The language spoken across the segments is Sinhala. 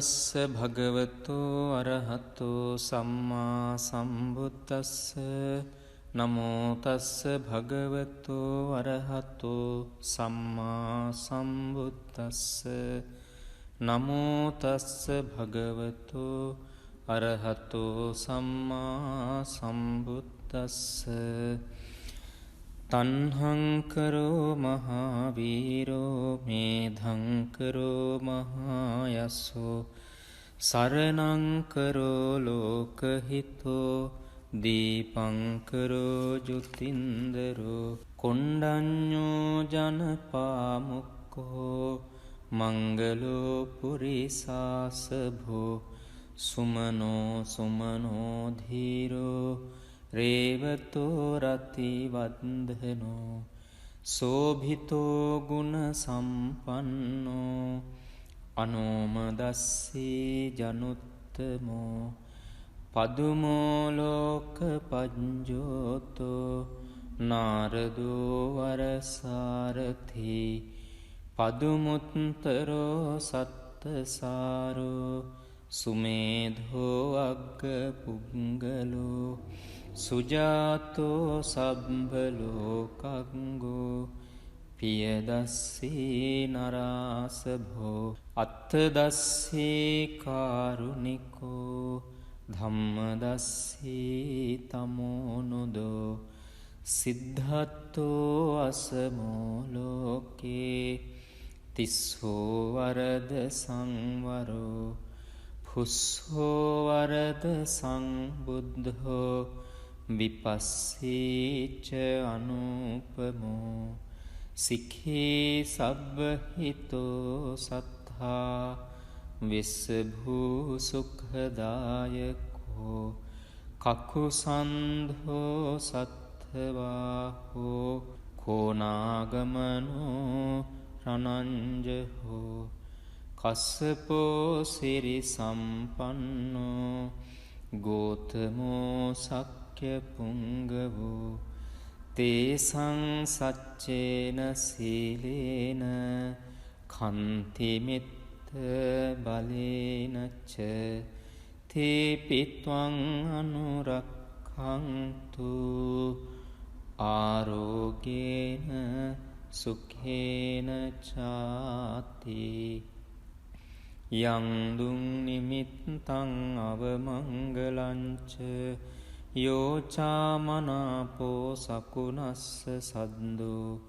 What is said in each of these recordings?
තස්ස භගවතු අරහතු සම්මා සම්බුද්දස්ස නමෝ තස්ස භගවතු අරහතු සම්මා සම්බුද්දස්ස නමෝ තස්ස භගවතු අරහතු සම්මා සම්බුද්දස්ස තණ්හංකරෝ මහාවීරෝ මේධංකරෝ මහායස්සෝ සරණංකරෝ ලෝකහිතෝ දීපංකරෝ ජුතින්දරෝ කොණ්ඩඤ්ඤෝ ජනපාමුක්ඛෝ මංගලෝ පුරිසාසභෝ සුමනෝ සුමනෝ ධීරෝ රේවතෝ රති වන්දනෝ සෝභිතෝ ගුණ සම්පන්නෝ අනෝමදස්සී ජනුත්තමෝ පදුමෝ ලෝක පඤ්ජෝතෝ නාරදෝ වරසාරථි පදුමුත්තරෝ සත්තසාරෝ සුමේධෝ අග්ග පුංගලෝ සුජාතෝ සබ්බලෝකංගෝ පියදස්සී නරාසභෝ අත්තදස්සී කාරුණිකෝ ධම්මදස්සී තමෝනුදෝ සිද්ධත්තෝ අසමෝ ලෝකේ තිස්සෝ වරද සංවරෝ පුස්සෝ වරද සංබුද්ධෝ විපස්සීච අනුපමෝ සික්ඛී සබ්බහිතෝ සත්තා විස්සභූ සුඛදායකෝ කකුසන්ධෝ සත්ථවාහෝ කෝනාගමනෝ රණංජහෝ කස්සපෝ සිරි සම්පන්නෝ ගෝතමෝ සක්්‍ය පුංගවෝ තේසං සච්චේන සීලේන කන්තිමිත්ත බලේනච්ච තේපිත්වං අනුරක්ඛන්තු ආරෝගේන සුඛේන චාති යං දුං නිමිත්තං අවමංගලංච යෝචාමනාපෝ සකුනස්ස සද්දෝ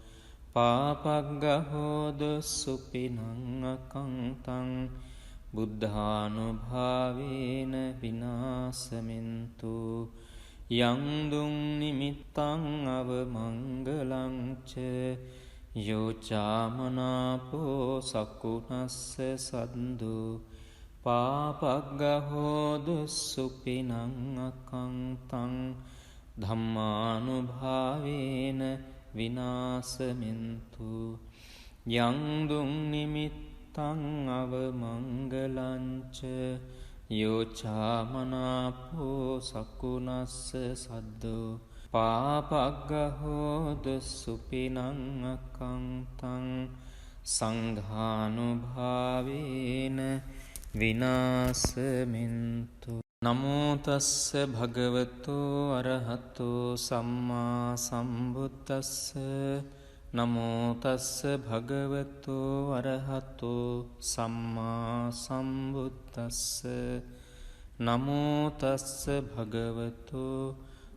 පාපග්ගහෝද සුපිනං අකංතං බුද්ධානුභාවේන විනාසමින්තු යං දුං නිමිත්තං අවමංගලංච යෝචාමනාපෝ සකුනස්ස සද්දෝ පාපග්ගහෝදු සුපිනං අකංතං ධම්මානුභාවේන විනාසමින්තු යං දුං නිමිත්තං අවමංගලංච යෝචාමනාපෝ සකුනස්ස සද්දෝ පාපග්ගහෝද සුපිනං අකංතං සංඝානුභාවේන විනාසමින්තු නමෝ තස්ස භගවතු අරහතු සම්මා සම්බුද්දස්ස නමෝ තස්ස භගවතු අරහතු සම්මා සම්බුද්දස්ස නමෝ තස්ස භගවතු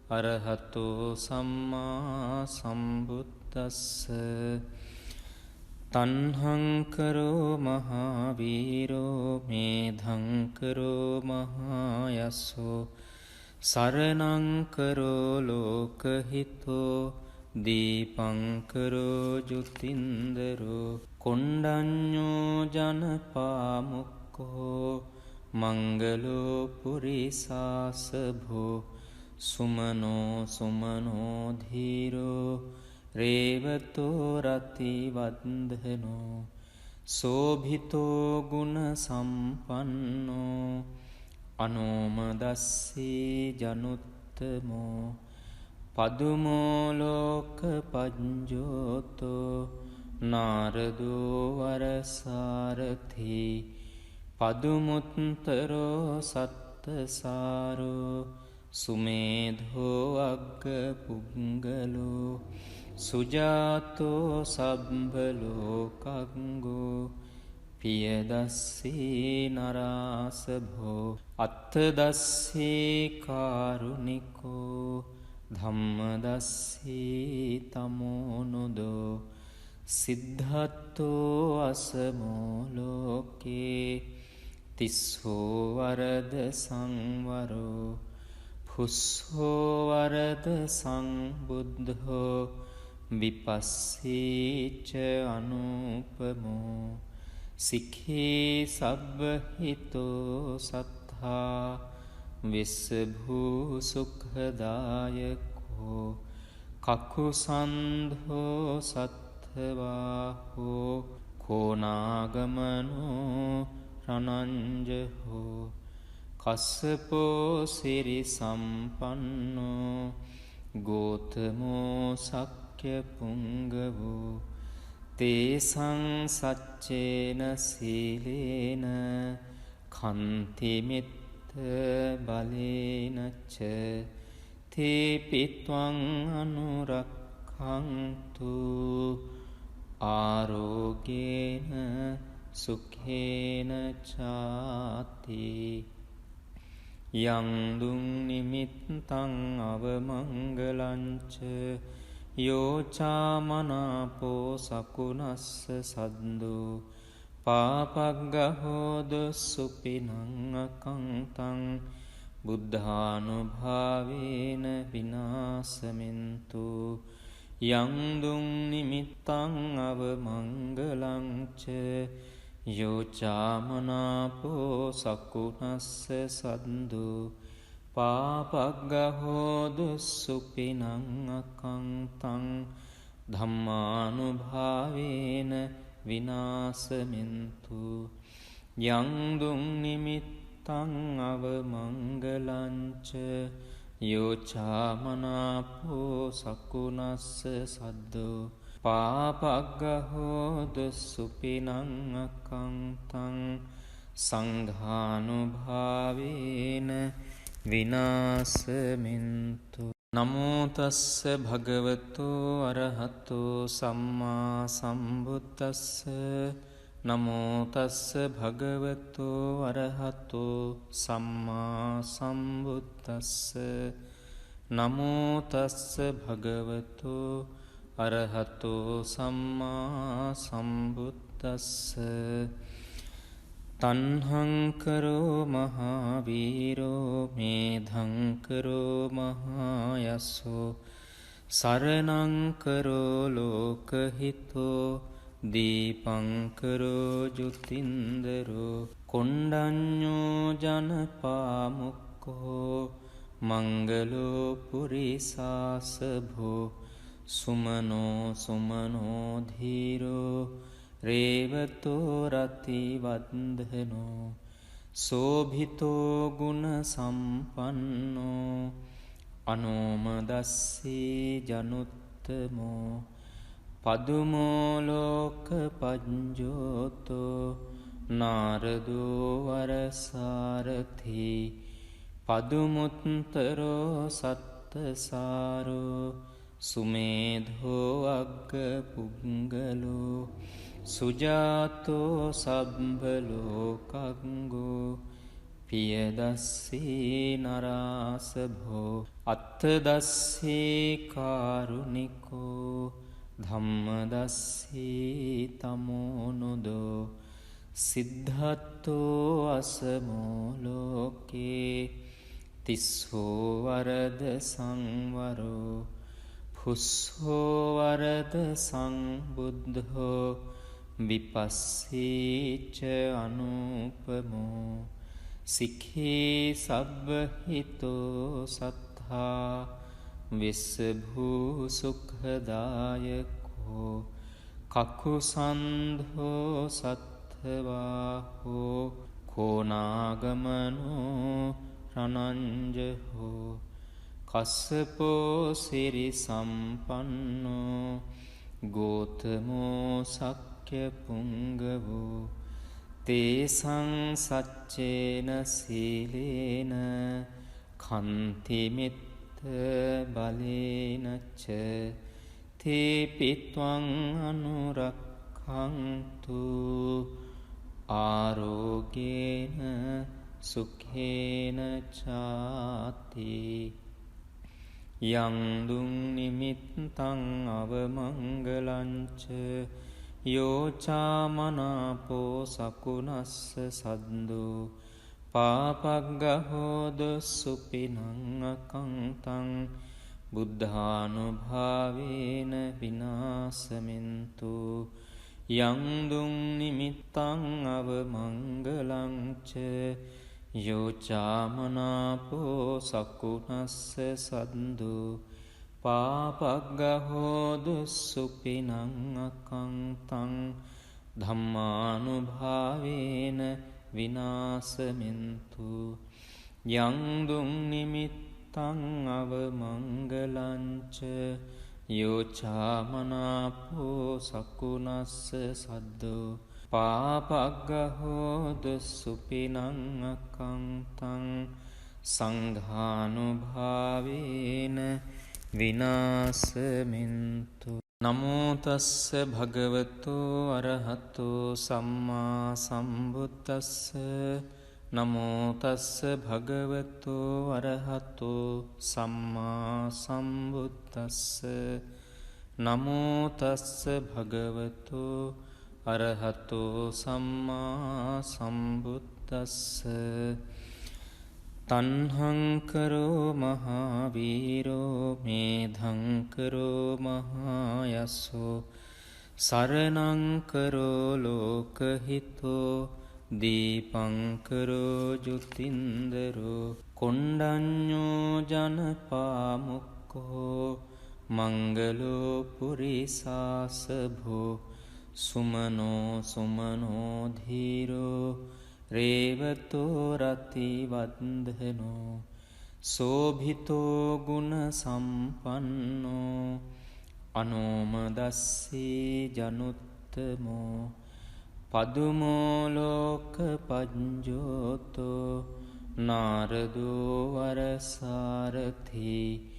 අරහතු සම්මා සම්බුද්දස්ස තණ්හංකරෝ මහාවීරෝ මේධංකරෝ මහායස්සෝ සරණංකරෝ ලෝකහිතෝ දීපංකරෝ ජුතින්දරෝ කොණ්ඩඤ්ඤෝ ජනපාමුක්ඛෝ මංගලෝ පුරිසාසභෝ සුමනෝ සුමනෝ ධීරෝ රේවතෝ රති වන්දනෝ සෝභිතෝ ගුණ සම්පන්නෝ අනෝමදස්සී ජනුත්තමෝ පදුමෝ ලෝක පඤ්ජෝතෝ නාරදෝ වරසාරථි පදුමුත්තරෝ සත්තසාරෝ සුමේධෝ අග්ග පුංගලෝ සුජාතෝ සබ්බලෝකංගෝ පියදස්සී නරාසභෝ අත්තදස්සී කාරුණිකෝ ධම්මදස්සී තමෝනුදෝ සිද්ධත්තෝ අසමෝලෝකේ තිස්සෝ වරද සංවරෝ පුස්සෝ වරද සංබුද්ධෝ විපස්සීච අනුපමෝ සික්ඛී සබ්බහිතෝ සත්තා විස්සභූ සුඛදායකෝ කකුසන්ධෝ සත්ථවාහෝ කෝනාගමනෝ රනංජහෝ කස්සපෝ සිරි සම්පන්නෝ ගෝතමෝ සක්්‍ය පුංගවෝ තේසං සච්චේන සීලේන කන්තිමිත්ත බලේනච්ච තේපිත්වං අනුරක්ඛන්තු ආරෝගේන සුඛේන චාති යං දුං නිමිත්තං අවමංගලංච යෝචාමනාපෝ සකුනස්ස සද්දෝ පාපග්ගහෝද සුපිනං අකංතං බුද්ධානුභාවේන විනාසමින්තු යං දුං නිමිත්තං අවමංගලංච යෝචාමනාපෝ සකුනස්ස සද්දෝ පාපග්ගහෝදු සුපිනං අකංතං ධම්මානුභාවේන විනාසමින්තු යං දුං නිමිත්තං අවමංගලංච යෝචාමනාපෝ සකුනස්ස සද්දෝ පාපග්ගහෝදු සුපිනං අකංතං සංඝානුභාවේන විනාසමින්තු නමෝ තස්ස භගවතු අරහතු සම්මා සම්බුද්දස්ස නමෝ තස්ස භගවතු අරහතු සම්මා සම්බුද්දස්ස නමෝ තස්ස භගවතු අරහතු සම්මා සම්බුද්දස්ස තන්හංකරෝ මහාවීරෝ මේධංකරෝ මහායස්සෝ සරණංකරෝ ලෝකහිතෝ දීපංකරෝ ජුතින්දරෝ කොණ්ඩඤ්ඤෝ ජනපාමුක්කෝ මංගලෝ පුරිසාසභෝ සුමනෝ සුමනෝ ධීරෝ රේවතෝ රතිවන්දනෝ සෝභිතෝ ගුණ සම්පන්නෝ අනෝමදස්සී ජනුත්තමෝ පදුමෝ ලෝක පඤ්ජෝතෝ නාරදෝ වරසාරථි පදුමුත්තරෝ සත්තසාරෝ සුමේධෝ අග්ග පුංගලෝ සුජාතෝ සබ්බලෝකංගෝ පියදස්සී නරාසභෝ අත්තදස්සී කාරුණිකෝ ධම්මදස්සී තමෝනුදෝ සිද්ධත්තෝ අසමෝලෝකේ තිස්සෝ වරද සංවරෝ පුස්සෝ වරද සංබුද්ධෝ විපස්සීච අනුපමෝ සික්ඛී සබ්බහිතෝ සත්තා විස්සභූ සුඛදායකෝ කකුසන්ධෝ සත්ථවාහෝ කෝනාගමනෝ රනංජහෝ කස්සපෝ සිරි සම්පන්නෝ ගෝතමෝ සක්්‍ය පුංගවෝ තේසං සච්චේන සීලේන කන්තිමිත්ත බලේනච්ච තේපිත්වං අනුරක්ඛන්තු ආරෝගේන සුඛේන චාති යං දුං නිමිත්තං අවමංගලංච යෝචාමනාපෝ සකුනස්ස සද්දු පාපග්ගහෝද සුපිනං අකංතං බුද්ධානුභාවේන විනාසමින්තු යං දුං නිමිත්තං අවමංගලංච යෝචාමනාපෝ සකුනස්ස සද්දු පාපග්ගහෝදු සුපිනං අකංතං ධම්මානුභාවේන විනාසමින්තු යං දුං නිමිත්තං අවමංගලංච යෝචාමනාපෝ සකුනස්ස සද්දෝ පාපග්ගහෝදු සුපිනං අකංතං සංඝානුභාවේන විනාසමින්තු නමෝ තස්ස භගවතු අරහතු සම්මා සම්බුද්දස්ස නමෝ තස්ස භගවතු අරහතු සම්මා සම්බුද්දස්ස නමෝ තස්ස භගවතු අරහතු සම්මා සම්බුද්දස්ස තණ්හංකරෝ මහාවීරෝ මේධංකරෝ මහායස්සෝ සරණංකරෝ ලෝකහිතෝ දීපංකරෝ ජුතින්දරෝ කොණ්ඩඤ්ඤෝ ජනපාමුක්ඛෝ මංගලෝ පුරිසාසභෝ සුමනෝ සුමනෝ ධීරෝ රේවතෝ රතිවන්දනෝ සෝභිතෝ ගුණ සම්පන්නෝ අනෝමදස්සී ජනුත්තමෝ පදුමෝ ලෝක පඤ්ජෝතෝ නාරදෝ වරසාරථී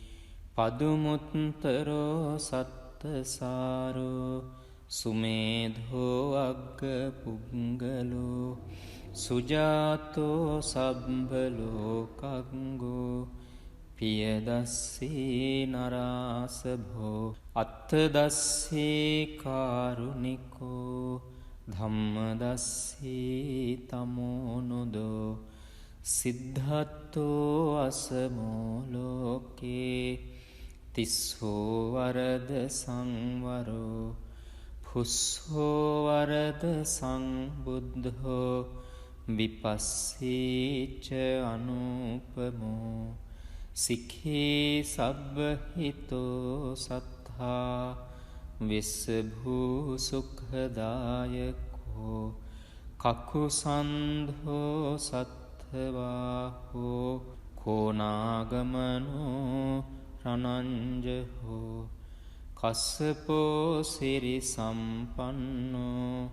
පදුමුත්තරෝ සත්තසාරෝ සුමේධෝ අග්ග පුංගලෝ සුජාතෝ සබ්බලෝකංගෝ පියදස්සී නරාසභෝ අත්තදස්සී කාරුණිකෝ ධම්මදස්සී තමෝනුදෝ සිද්ධත්තෝ අසමෝ ලෝකේ තිස්සෝ වරද සංවරෝ පුස්සෝ වරද සංබුද්ධෝ විපස්සීච අනුපමෝ සික්ඛී සබ්බහිතෝ සත්තා විස්සභූ සුඛදායකෝ කකුසන්ධෝ සත්ථවාහෝ කෝනාගමනෝ රණංජහෝ කස්සපෝ සිරි සම්පන්නෝ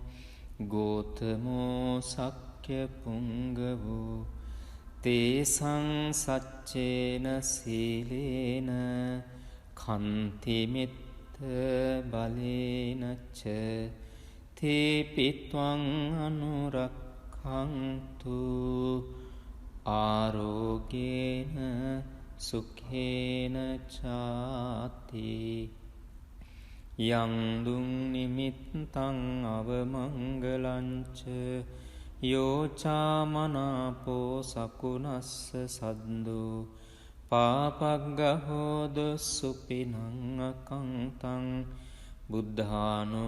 ගෝතමෝ සක්්‍ය පුංගවෝ තේසං සච්චේන සීලේන කන්තිමිත්ත බලේනච්ච තේපිත්වං අනුරක්ඛන්තු ආරෝගේන සුඛේන චාති යං දුං නිමිත්තං අවමංගලංච යෝචාමනාපෝ සකුනස්ස සද්දෝ පාපග්ගහෝද සුපිනං අකංතං බුද්ධානුභාවේන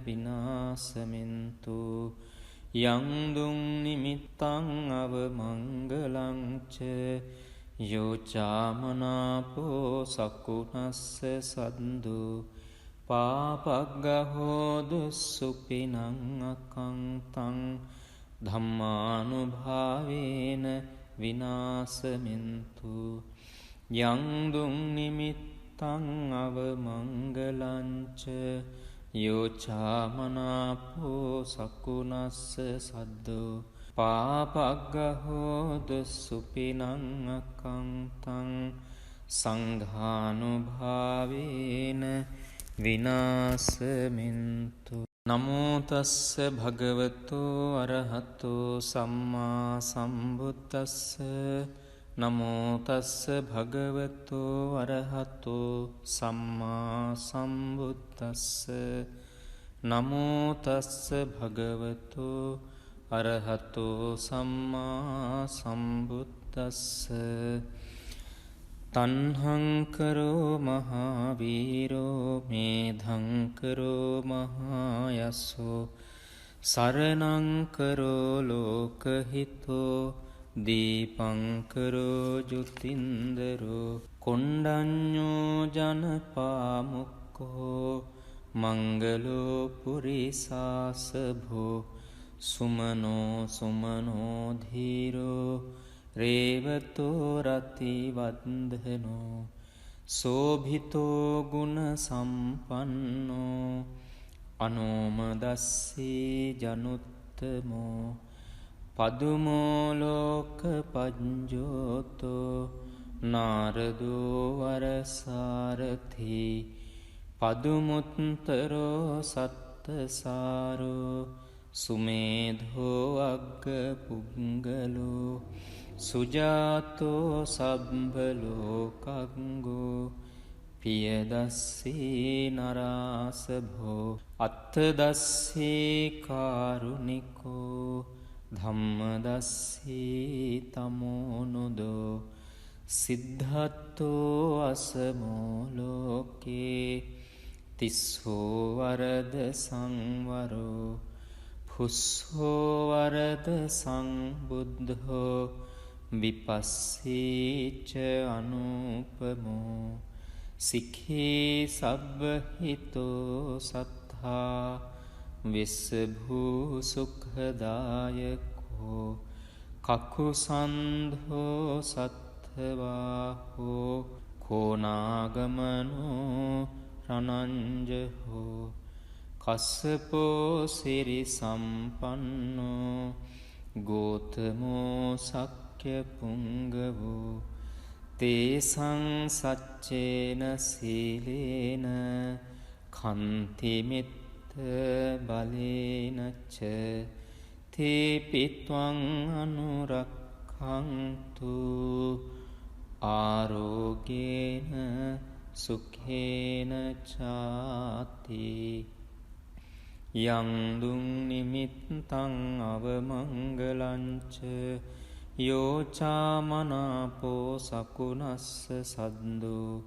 විනාසමින්තු යං දුං නිමිත්තං අවමංගලංච යෝචාමනාපෝ සකුනස්ස සද්දෝ පාපග්ගහෝදු සුපිනං අකංතං ධම්මානුභාවේන විනාසමින්තු යං දුං නිමිත්තං අවමංගලංච යෝචාමනාපෝ සකුණස්ස සද්දෝ පාපග්ගහෝ දුස්සුපිනං අකංතං සංඝානුභාවේන විනාශමින්තු. නමෝ තස්ස භගවතු අරහතෝ සම්මා සම්බුද්දස්ස. නමෝ තස්ස භගවතු අරහතෝ සම්මා සම්බුද්දස්ස. නමෝ තස්ස භගවතු අරහතෝ සම්මා සම්බුද්දස්ස. තන්හංකරෝ මහාවීරෝ මේධංකරෝ මහායස්සෝ සරණංකරෝ ලෝකහිතෝ දීපංකරෝ ජුතින්දරෝ කොණ්ඩඤ්ඤෝ ජනපාමුක්කෝ මංගලෝ පුරිසාසභෝ සුමනෝ සුමනෝ ධීරෝ රේවතෝ රතිවන්දනෝ සෝභිතෝ ගුණ සම්පන්නෝ අනෝමදස්සී ජනුත්තමෝ පදුමෝ ලෝක පඤ්ජෝතෝ නාරදෝ වරසාරථි පදුමුත්තරෝ සත්තසාරෝ සුමේධෝ අග්ග පුංගලෝ සුජාතෝ සබ්බලෝකංගෝ පියදස්සී නරාසභෝ අත්තදස්සී කාරුණිකෝ ධම්මදස්සී තමෝනුදෝ සිද්ධත්තෝ අසමෝ ලෝකේ තිස්සෝ වරද සංවරෝ පුස්සෝ වරද සංබුද්ධෝ විපස්සීච අනුපමෝ සික්ඛී සබ්බහිතෝ සත්තා විස්සභූ සුඛදායකෝ කකුසන්ධෝ සත්ථවාහෝ කෝනාගමනෝ රණංජහෝ කස්සපෝ සිරි සම්පන්නෝ ගෝතමෝ සක්්‍ය පුංගවෝ තේසං සච්චේන සීලේන කන්තිමිත්ත බලේනච්ච තේපිත්වං අනුරක්ඛන්තු ආරෝගේන සුඛේන චාති. යං දුං නිමිත්තං අවමංගලංච යෝචාමනාපෝ සකුණස්ස සද්දෝ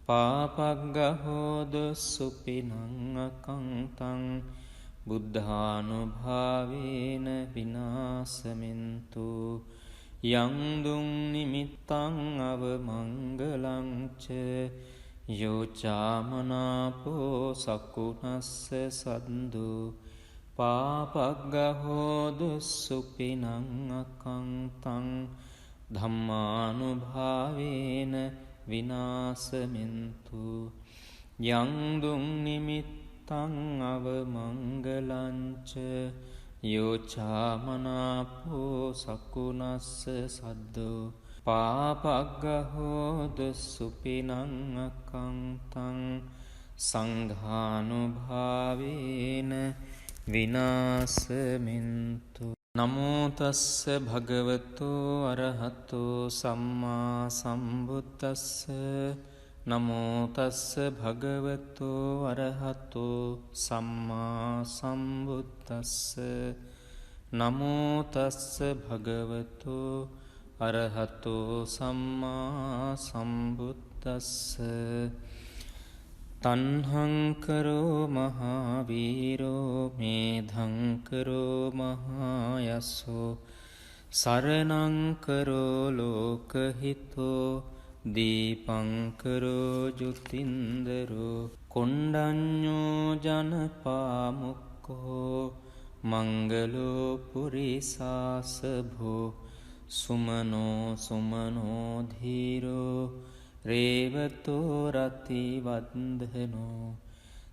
පාපග්ගහෝ දුස්සුපිනං අකංතං බුද්ධානුභාවේන විනාශමින්තු. යං දුං නිමිත්තං අවමංගලංච යෝචාමනාපෝ සකුණස්ස සද්දෝ පාපග්ගහෝ දුස්සුපිනං අකංතං ධම්මානුභාවේන විනාශමින්තු. යං දුං නිමිත්තං අවමංගලංච යෝචාමනාපෝ සකුණස්ස සද්දෝ පාපග්ගහෝ දුස්සුපිනං අකංතං සංඝානුභාවේන විනාශමින්තු. නමෝ තස්ස භගවතු අරහතෝ සම්මා සම්බුද්දස්ස. නමෝ තස්ස භගවතු අරහතෝ සම්මා සම්බුද්දස්ස. නමෝ තස්ස භගවතු අරහතෝ සම්මා සම්බුද්දස්ස. තන්හංකරෝ මහාවීරෝ මේධංකරෝ මහායස්සෝ සරණංකරෝ ලෝකහිතෝ දීපංකරෝ ජුතින්දරෝ කොණ්ඩඤ්ඤෝ ජනපාමුක්කෝ මංගලෝ පුරිසාසභෝ සුමනෝ සුමනෝ ධීරෝ රේවතෝ රතිවන්දනෝ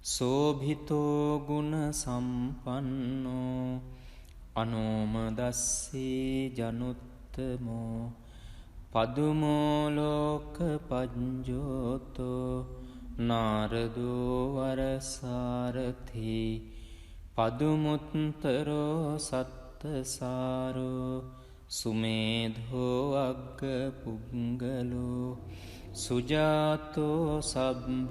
සෝභිතෝ ගුණ සම්පන්නෝ අනෝමදස්සී ජනුත්තමෝ පදුමෝ ලෝක පඤ්ජෝතෝ නාරදෝ වරසාරථි පදුමුත්තරෝ සත්තසාරෝ සුමේධෝ අග්ග පුංගලෝ සුජාතෝ සබ්බලෝකංගෝ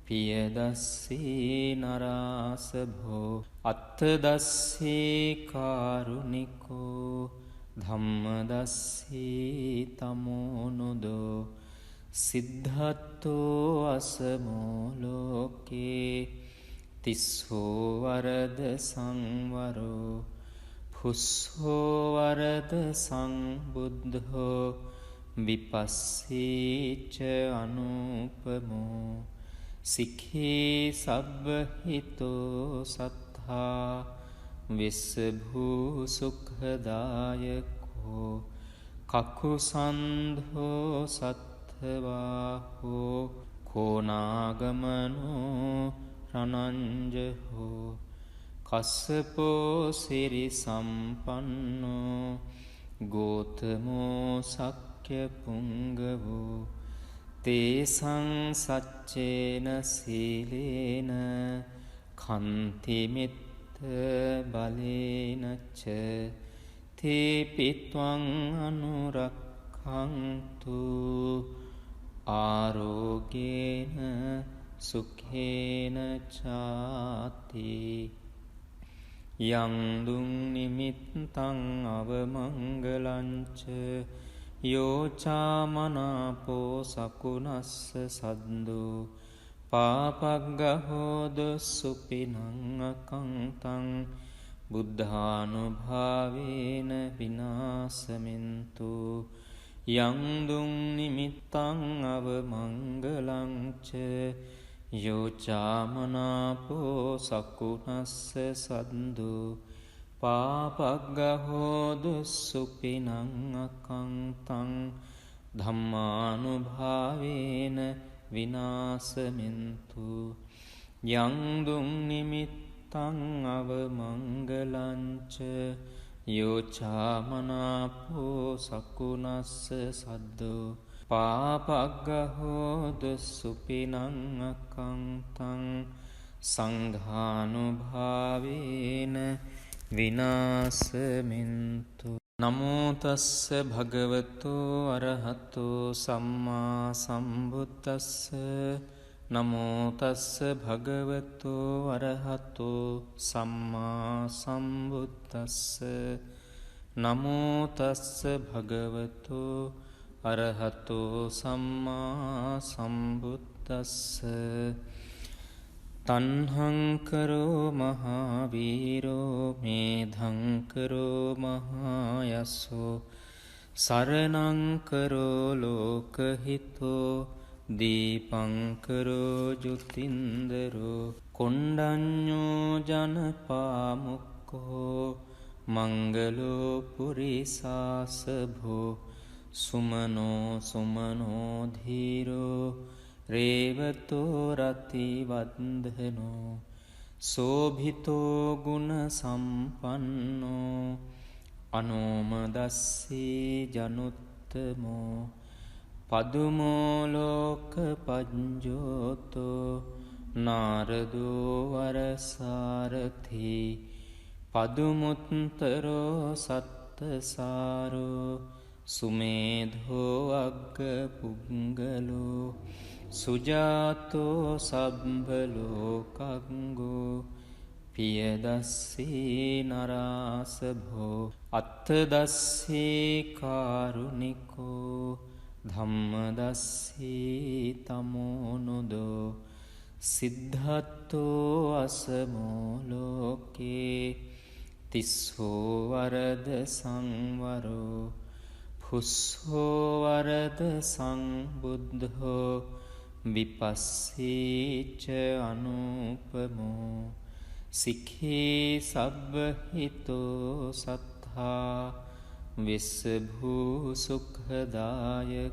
පියදස්සී නරාසභෝ අත්තදස්සී කාරුණිකෝ ධම්මදස්සී තමෝනුදෝ සිද්ධත්තෝ අසමෝ ලෝකේ තිස්සෝ වරද සංවරෝ පුස්සෝ වරද සංබුද්ධෝ විපස්සීච අනුපමෝ සික්ඛී සබ්බහිතෝ සත්තා විස්සභූ සුඛදායකෝ කකුසන්ධෝ සත්ථවාහෝ කෝනාගමනෝ රණංජහෝ කස්සපෝ සිරි සම්පන්නෝ ගෝතමෝ සක්්‍ය පුංගවෝ තේසං සච්චේන සීලේන කන්තිමිත්ත බලේනච්ච තේපිත්වං අනුරක්ඛන්තු ආරෝගේන සුඛේන චාති යං දුං නිමිත්තං අවමංගලංච යෝචාමනාපෝ සකුනස්ස සද්දෝ පාපග්ගහෝද සුපිනං අකංතං බුද්ධානුභාවේන විනාසමින්තු යං දුං නිමිත්තං අවමංගලංච යෝචාමනාපෝ සකුනස්ස සද්දෝ පාපග්ගහෝදු සුපිනං අකංතං ධම්මානුභාවේන විනාසමින්තු යං දුං නිමිත්තං අවමංගලංච යෝචාමනාපෝ සකුනස්ස සද්දෝ පාපග්ගහෝදු සුපිනං අකංතං සංඝානුභාවේන විනාසමින්තු නමෝ තස්ස භගවතු අරහතු සම්මා සම්බුද්දස්ස නමෝ තස්ස භගවතු අරහතු සම්මා සම්බුද්දස්ස නමෝ තස්ස භගවතු අරහතු සම්මා සම්බුද්දස්ස තන්හංකරෝ මහාවීරෝ මේධංකරෝ මහායස්සෝ සරණංකරෝ ලෝකහිතෝ දීපංකරෝ ජුතින්දරෝ කොණ්ඩඤ්ඤෝ ජනපාමුක්කෝ මංගලෝ පුරිසාසභෝ සුමනෝ සුමනෝ ධීරෝ රේවතෝ රතිවන්දනෝ සෝභිතෝ ගුණ සම්පන්නෝ අනෝමදස්සී ජනුත්තමෝ පදුමෝ ලෝක පඤ්ජෝතෝ නාරදෝ වරසාරථි පදුමුත්තරෝ සත්තසාරෝ සුමේධෝ අග්ග පුංගලෝ සුජාතෝ සබ්බලෝකංගෝ පියදස්සී නරාසභෝ අත්තදස්සී කාරුණිකෝ ධම්මදස්සී තමෝනුදෝ සිද්ධත්තෝ අසමෝ ලෝකේ තිස්සෝ වරද සංවරෝ පුස්සෝ වරද සංබුද්ධෝ විපස්සීච අනුපමෝ සික්ඛී සබ්බහිතෝ සත්තා විස්සභූ සුඛදායකෝ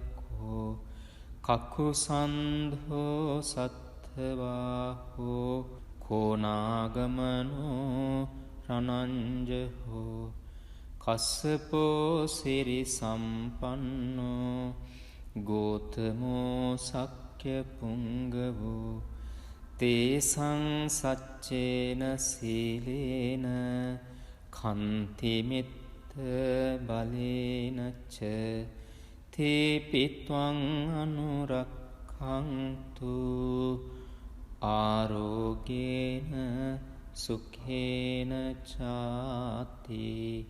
කකුසන්ධෝ සත්ථවාහෝ කෝනාගමනෝ රනංජහෝ කස්සපෝ සිරි සම්පන්නෝ ගෝතමෝ සක්්‍ය පුංගවෝ තේසං සච්චේන සීලේන කන්තිමිත්ත බලේනච්ච තේපිත්වං අනුරක්ඛන්තු ආරෝගේන සුඛේන චාති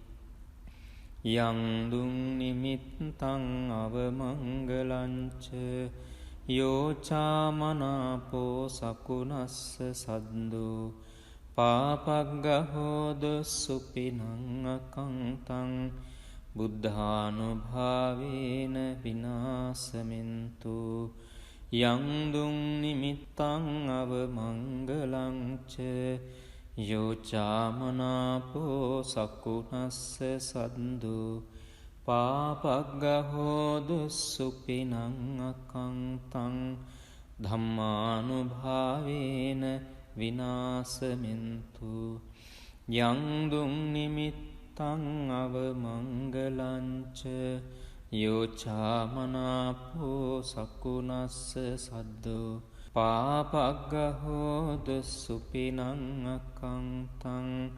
යං දුං නිමිත්තං අවමංගලංච යෝචාමනාපෝ සකුනස්ස සද්දෝ පාපග්ගහෝද සුපිනං අකංතං බුද්ධානුභාවේන විනාසමින්තු යං දුං නිමිත්තං අවමංගලංච යෝචාමනාපෝ සකුනස්ස සද්දෝ පාපග්ගහෝද සුපිනං අකංතං ධම්මානුභාවේන විනාසමින්තු යං දුං නිමිත්තං අවමංගලංච යෝචාමනාපෝ සකුනස්ස සද්දෝ පාපග්ගහෝද සුපිනං අකංතං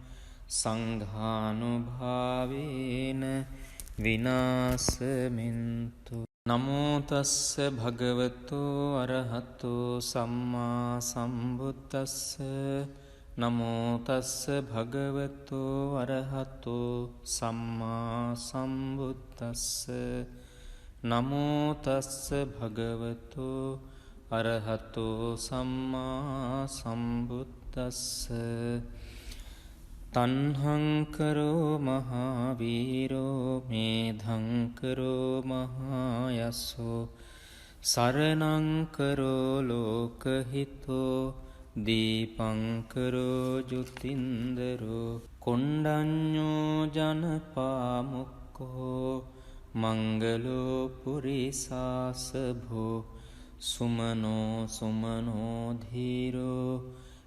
සංඝානුභාවේන විනාසමින්තු නමෝ තස්ස භගවතෝ අරහතෝ සම්මා සම්බුද්දස්ස නමෝ තස්ස භගවතෝ අරහතෝ සම්මා සම්බුද්දස්ස නමෝ තස්ස භගවතෝ අරහතෝ සම්මා සම්බුද්දස්ස තණ්හංකරෝ මහාවීරෝ මේධංකරෝ මහායස්සෝ සරණංකරෝ ලෝකහිතෝ දීපංකරෝ ජුතින්දරෝ කොණ්ඩඤ්ඤෝ ජනපාමුක්ඛෝ මංගලෝ පුරිසාසභෝ සුමනෝ සුමනෝ ධීරෝ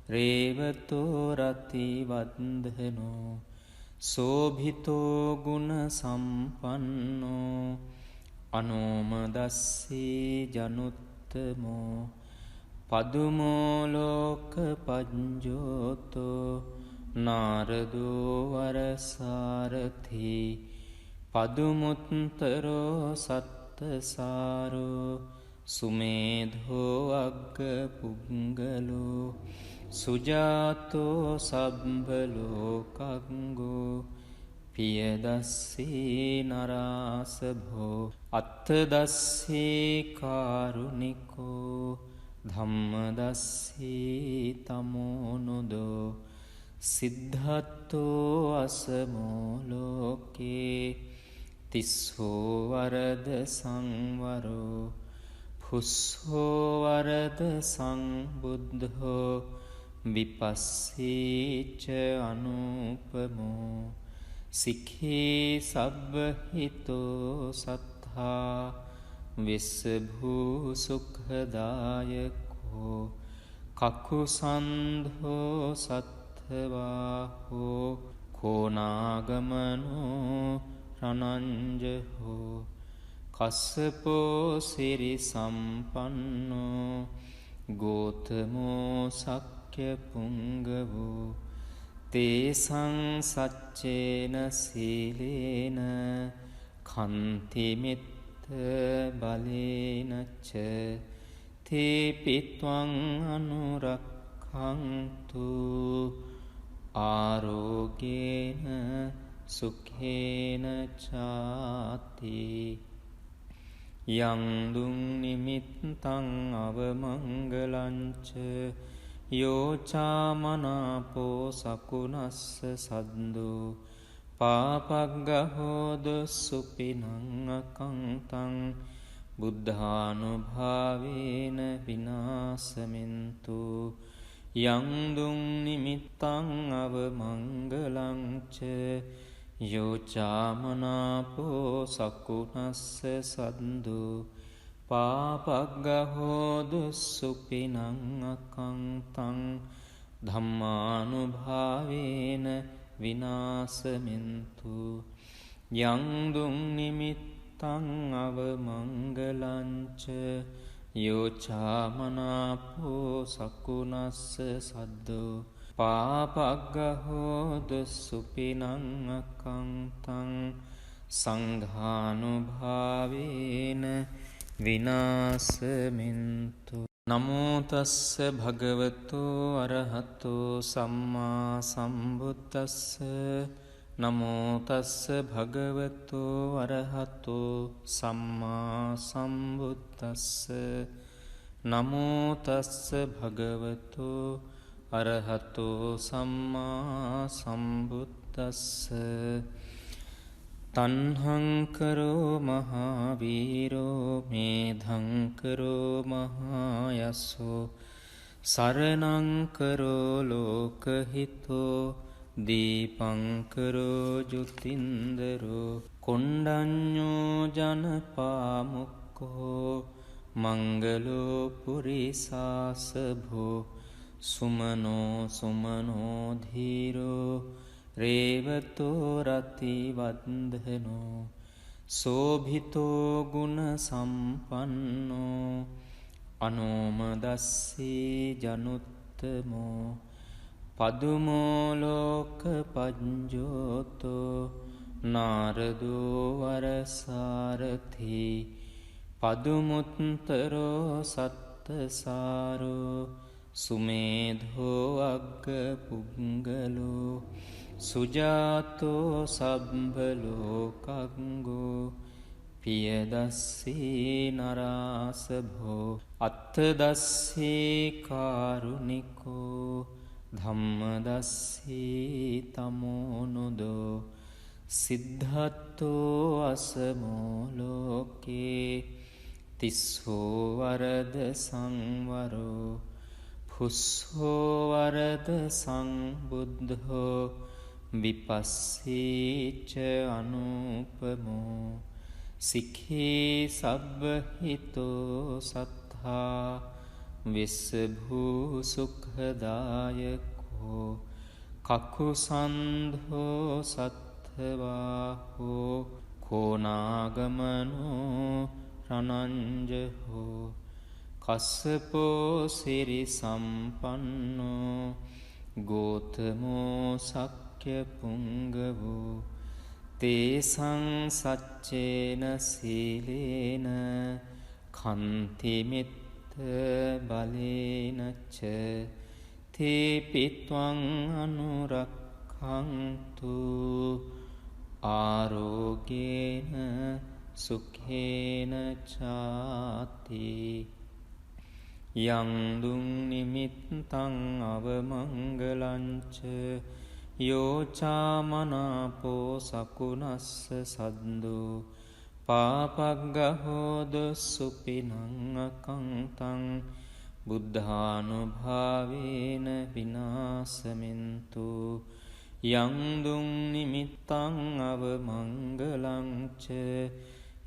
රේවතෝ රතිවන්දනෝ සෝභිතෝ ගුණ සම්පන්නෝ අනෝමදස්සී ජනුත්තමෝ පදුමෝ ලෝක පඤ්ජෝතෝ නාරදෝ වරසාරථි පදුමුත්තරෝ සත්තසාරෝ සුමේධෝ අග්ග පුංගලෝ සුජාතෝ සබ්බලෝකංගෝ පියදස්සී නරාසභෝ අත්තදස්සී කාරුණිකෝ ධම්මදස්සී තමෝනුදෝ සිද්ධත්තෝ අසමෝ ලෝකේ තිස්සෝ වරද සංවරෝ පුස්සෝ වරද සංබුද්ධෝ විපස්සීච අනුපමෝ සික්ඛී සබ්බහිතෝ සත්තා විස්සභූ සුඛදායකෝ කකුසන්ධෝ සත්ථවාහෝ කෝනාගමනෝ රනංජහෝ කස්සපෝ සිරි සම්පන්නෝ ගෝතමෝ සක්්‍ය පුංගවෝ තේසං සච්චේන සීලේන කන්තිමිත්ත බලේනච්ච තේපිත්වං අනුරක්ඛන්තු ආරෝගේන සුඛේන චාති යං දුං නිමිත්තං අවමංගලංච යෝචාමනාපෝ සකුනස්ස සද්දෝ පාපග්ගහෝද සුපිනං අකංතං බුද්ධානුභාවේන විනාසමින්තු යං දුං නිමිත්තං අවමංගලංච යෝචාමනාපෝ සකුනස්ස සද්දෝ පාපග්ගහෝදු සුපිනං අකංතං ධම්මානුභාවේන විනාසමින්තු යංදුං නිමිත්තං අවමංගලංච යෝචාමනාපෝ සකුනස්ස සද්දෝ පාපග්ගහෝදු සුපිනං අකංතං සංඝානුභාවේන විනාසමින්තු නමෝ තස්ස භගවතු අරහතෝ සම්මා සම්බුද්දස්ස නමෝ තස්ස භගවතු අරහතෝ සම්මා සම්බුද්දස්ස නමෝ තස්ස භගවතු අරහතෝ සම්මා සම්බුද්දස්ස තණ්හංකරෝ මහාවීරෝ මේධංකරෝ මහායස්සෝ සරණංකරෝ ලෝකහිතෝ දීපංකරෝ ජුතින්දරෝ කොණ්ඩඤ්ඤෝ ජනපාමුක්ඛෝ මංගලෝ පුරිසාසභෝ සුමනෝ සුමනෝ ධීරෝ රේවතෝ රතිවන්දනෝ සෝභිතෝ ගුණ සම්පන්නෝ අනෝමදස්සී ජනුත්තමෝ පදුමෝ ලෝක පඤ්ජෝතෝ නාරදෝ වරසාරථි පදුමුත්තරෝ සත්තසාරෝ සුමේධෝ අග්ග පුංගලෝ සුජාතෝ සබ්බලෝකංගෝ පියදස්සී නරාසභෝ අත්තදස්සී කාරුණිකෝ ධම්මදස්සී තමෝනුදෝ සිද්ධත්තෝ අසමෝ ලෝකේ තිස්සෝ වරද සංවරෝ පුස්සෝ වරද සංබුද්ධෝ විපස්සීච අනුපමෝ සික්ඛී සබ්බහිතෝ සත්තා විස්සභූ සුඛදායකෝ කකුසන්ධෝ සත්ථවාහෝ කෝනාගමනෝ රණංජහෝ කස්සපෝ සිරි සම්පන්නෝ ගෝතමෝ සක්්‍ය පුංගවෝ තේසං සච්චේන සීලේන කන්තිමිත්ත බලේනච්ච තේපිත්වං අනුරක්ඛන්තු ආරෝගේන සුඛේන චාති යංදුං නිමිත්තං අවමංගලංච යෝචාමනාපෝ සකුනස්ස සද්දෝ පාපග්ගහෝදු සුපිනං අකංතං බුද්ධානුභාවේන විනාසමින්තු යංදුං නිමිත්තං අවමංගලංච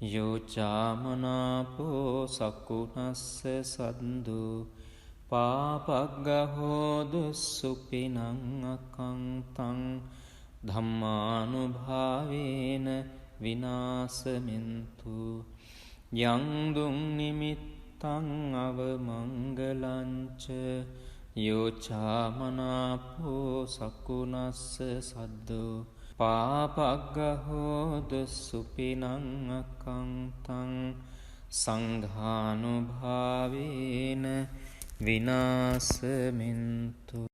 යෝචාමනාපෝ සකුනස්ස සද්දෝ පාපග්ගහෝදු සුපිනං අකංතං ධම්මානුභාවේන විනාසමින්තු යංදුං නිමිත්තං අවමංගලංච යෝචාමනාපෝ සකුනස්ස සද්දෝ පාපග්ගහෝදු සුපිනං අකංතං සංඝානුභාවේන විනාසමින්තු